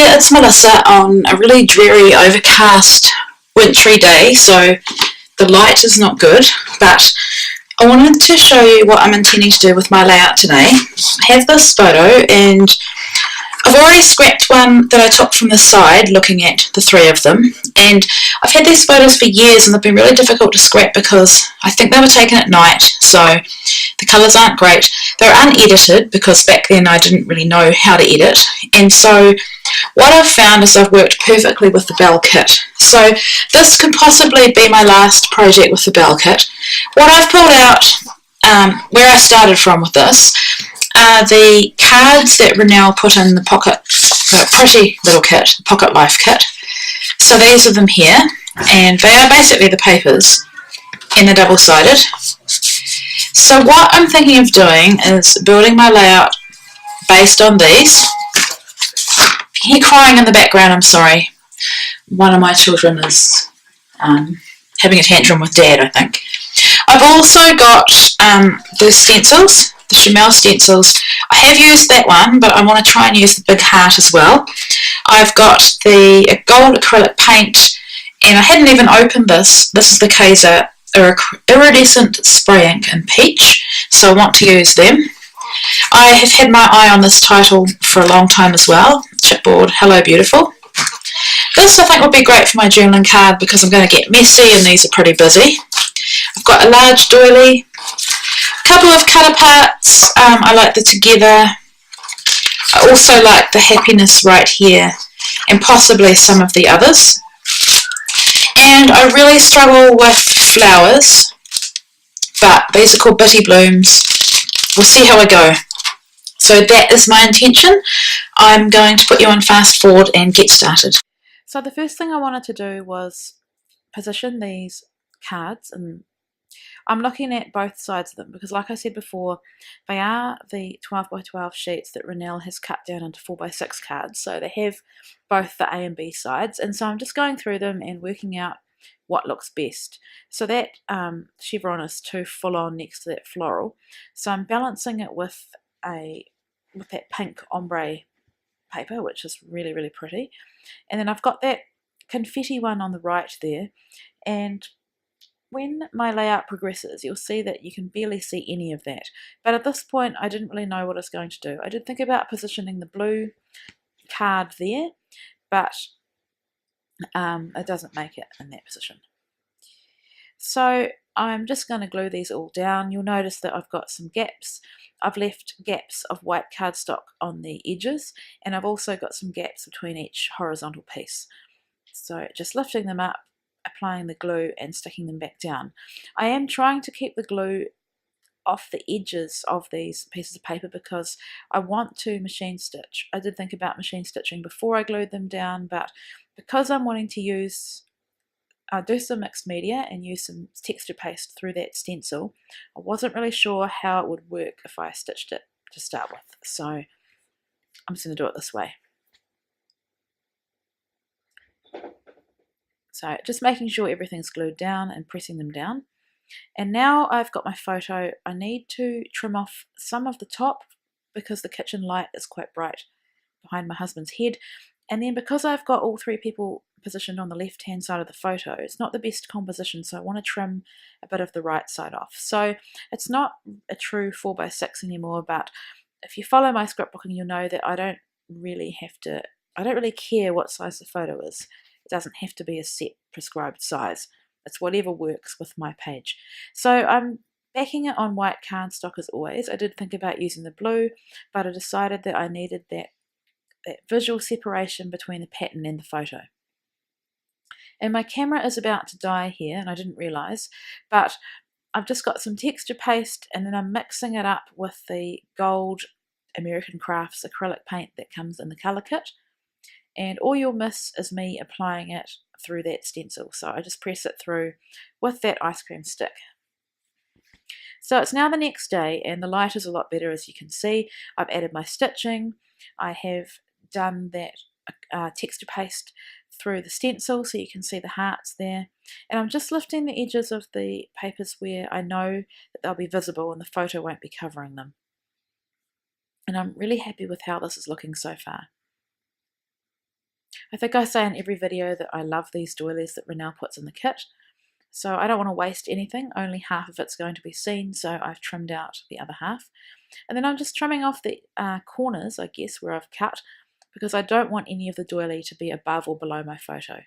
it's Melissa on a really dreary, overcast, wintry day, so the light is not good, but I wanted to show you what I'm intending to do with my layout today. I have this photo, and I've already scrapped one that I took from the side looking at the three of them, and I've had these photos for years and they've been really difficult to scrap because I think they were taken at night, so the colours aren't great. They're unedited because back then I didn't really know how to edit, and so what I've found is I've worked perfectly with the Belle kit. So this could possibly be my last project with the Belle kit. What I've pulled out, where I started from with this, are the cards that Renelle put in the pocket, the pretty little kit, the Pocket Life kit. So these are them here, and they are basically the papers, and they're double-sided. So what I'm thinking of doing is building my layout based on these. If you hear crying in the background, I'm sorry. One of my children is having a tantrum with Dad, I think. I've also got the stencils, the Chamel stencils. I have used that one, but I want to try and use the big heart as well. I've got the gold acrylic paint, and I hadn't even opened this. This is the Kaiser Iridescent Spray Ink in Peach, so I want to use them. I have had my eye on this title for a long time as well, Chipboard Hello Beautiful. This I think would be great for my journaling card because I'm going to get messy and these are pretty busy. I've got a large doily, a couple of cut aparts. I like the together. I also like the happiness right here and possibly some of the others. And I really struggle with flowers, but these are called Bitty Blooms. We'll see how I go. So that is my intention. I'm going to put you on fast forward and get started. So the first thing I wanted to do was position these cards, and I'm looking at both sides of them because, like I said before, they are the 12 by 12 sheets that Renelle has cut down into 4 by 6 cards. So they have both the A and B sides, and so I'm just going through them and working out what looks best. So that chevron is too full on next to that floral, so I'm balancing it with that pink ombre paper, which is really, really pretty. And then I've got that confetti one on the right there, and when my layout progresses, you'll see that you can barely see any of that. But at this point, I didn't really know what I was going to do. I did think about positioning the blue card there, but it doesn't make it in that position. So I'm just going to glue these all down. You'll notice that I've got some gaps. I've left gaps of white cardstock on the edges, and I've also got some gaps between each horizontal piece. So just lifting them up, applying the glue and sticking them back down. I am trying to keep the glue off the edges of these pieces of paper because I want to machine stitch. I did think about machine stitching before I glued them down, but because I'm wanting to do some mixed media and use some texture paste through that stencil, I wasn't really sure how it would work if I stitched it to start with, so I'm just going to do it this way. So just making sure everything's glued down and pressing them down. And now I've got my photo. I need to trim off some of the top because the kitchen light is quite bright behind my husband's head. And then because I've got all three people positioned on the left hand side of the photo, it's not the best composition, so I want to trim a bit of the right side off. So it's not a true 4 by 6 anymore, but if you follow my scrapbooking, you'll know that I don't really care what size the photo is. It doesn't have to be a set prescribed size. It's whatever works with my page. So I'm backing it on white cardstock as always. I did think about using the blue, but I decided that I needed that visual separation between the pattern and the photo. And my camera is about to die here, and I didn't realise, but I've just got some texture paste, and then I'm mixing it up with the gold American Crafts acrylic paint that comes in the colour kit. And all you'll miss is me applying it through that stencil. So I just press it through with that ice cream stick. So it's now the next day, and the light is a lot better, as you can see. I've added my stitching. I have done that texture paste through the stencil so you can see the hearts there, and I'm just lifting the edges of the papers where I know that they'll be visible and the photo won't be covering them. And I'm really happy with how this is looking so far. I think I say in every video that I love these doilies that Renelle puts in the kit. So I don't want to waste anything, only half of it's going to be seen, so I've trimmed out the other half. And then I'm just trimming off the corners, I guess, where I've cut, because I don't want any of the doily to be above or below my photo.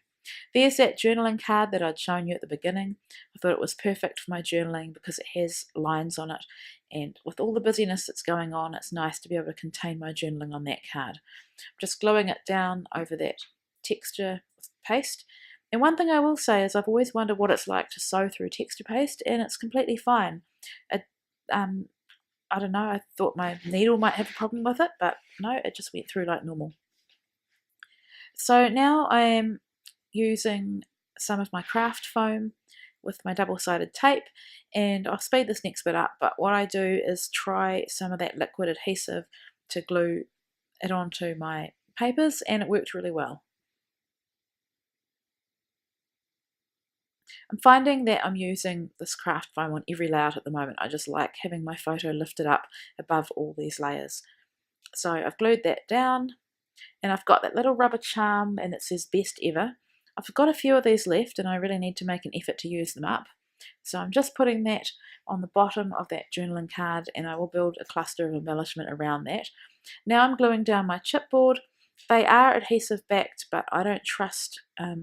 There's that journaling card that I'd shown you at the beginning. I thought it was perfect for my journaling because it has lines on it, and with all the busyness that's going on, it's nice to be able to contain my journaling on that card. I'm just gluing it down over that texture paste. And one thing I will say is I've always wondered what it's like to sew through texture paste, and it's completely fine. It, I don't know, I thought my needle might have a problem with it, but no, it just went through like normal. So now I am using some of my craft foam with my double-sided tape, and I'll speed this next bit up, but what I do is try some of that liquid adhesive to glue it onto my papers, and it worked really well. I'm finding that I'm using this craft foam on every layout at the moment. I just like having my photo lifted up above all these layers. So I've glued that down, and I've got that little rubber charm, and it says best ever. I've got a few of these left, and I really need to make an effort to use them up. So I'm just putting that on the bottom of that journaling card, and I will build a cluster of embellishment around that. Now I'm gluing down my chipboard. They are adhesive backed, but I don't trust a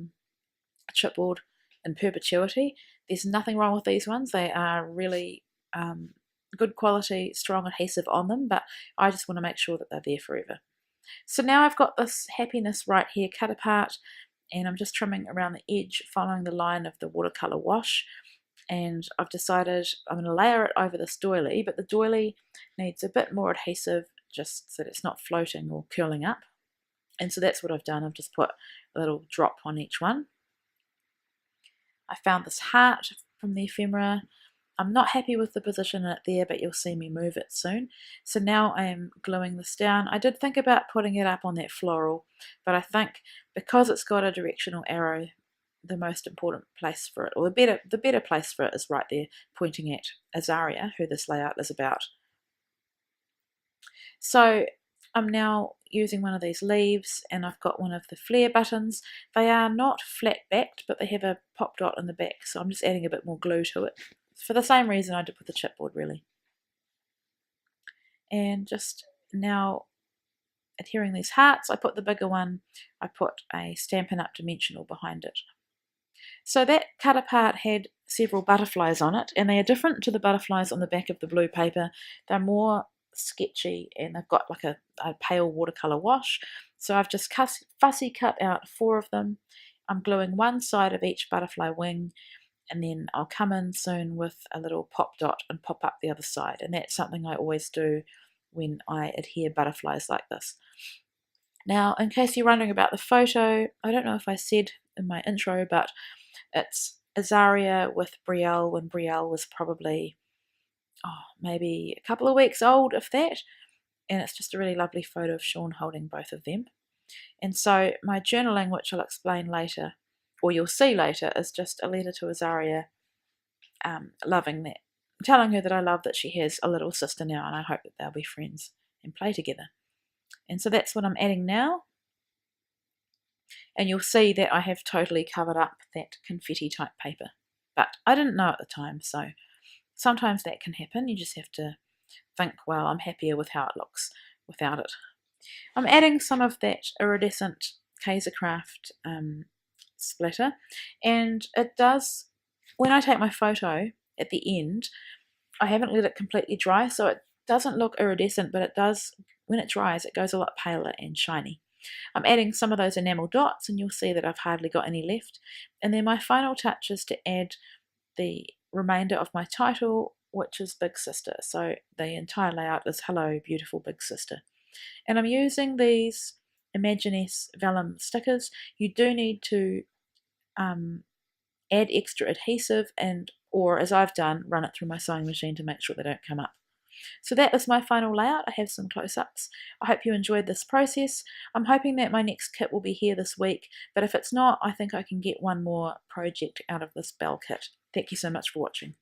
chipboard in perpetuity. There's nothing wrong with these ones. They are really good quality, strong adhesive on them, but I just want to make sure that they're there forever. So now I've got this happiness right here cut apart, and I'm just trimming around the edge following the line of the watercolour wash, and I've decided I'm going to layer it over this doily, but the doily needs a bit more adhesive just so that it's not floating or curling up, and so that's what I've done. I've just put a little drop on each one. I found this heart from the ephemera. I'm not happy with the position in it there, but you'll see me move it soon. So now I am gluing this down. I did think about putting it up on that floral, but I think because it's got a directional arrow, the most important place for it, or the better place for it, is right there pointing at Azaria, who this layout is about. So I'm now using one of these leaves, and I've got one of the flare buttons. They are not flat backed, but they have a pop dot in the back, so I'm just adding a bit more glue to it for the same reason I did with the chipboard, really. And just now adhering these hearts, I put the bigger one, I put a Stampin' Up! Dimensional behind it. So that cut apart had several butterflies on it, and they are different to the butterflies on the back of the blue paper. They're more sketchy, and they've got like a pale watercolour wash. So I've just fussy cut out 4 of them. I'm gluing one side of each butterfly wing, and then I'll come in soon with a little pop dot and pop up the other side, and that's something I always do when I adhere butterflies like this. Now, in case you're wondering about the photo, I don't know if I said in my intro, but it's Azaria with Belle when Belle was probably maybe a couple of weeks old, if that, and it's just a really lovely photo of Sean holding both of them. And so my journaling, which I'll explain later, or you'll see later, is just a letter to Azaria, loving that, telling her that I love that she has a little sister now, and I hope that they'll be friends and play together. And so that's what I'm adding now. And you'll see that I have totally covered up that confetti type paper, but I didn't know at the time, so sometimes that can happen. You just have to think, well, I'm happier with how it looks without it. I'm adding some of that iridescent Kaisercraft splatter, and it does, when I take my photo at the end, I haven't let it completely dry, so it doesn't look iridescent, but it does, when it dries, it goes a lot paler and shiny. I'm adding some of those enamel dots, and you'll see that I've hardly got any left. And then my final touch is to add the remainder of my title, which is Big Sister. So the entire layout is Hello Beautiful Big Sister. And I'm using these Imaginesse vellum stickers. You do need to add extra adhesive, or as I've done, run it through my sewing machine to make sure they don't come up. So that is my final layout. I have some close-ups. I hope you enjoyed this process. I'm hoping that my next kit will be here this week, but if it's not, I think I can get one more project out of this Belle kit. Thank you so much for watching.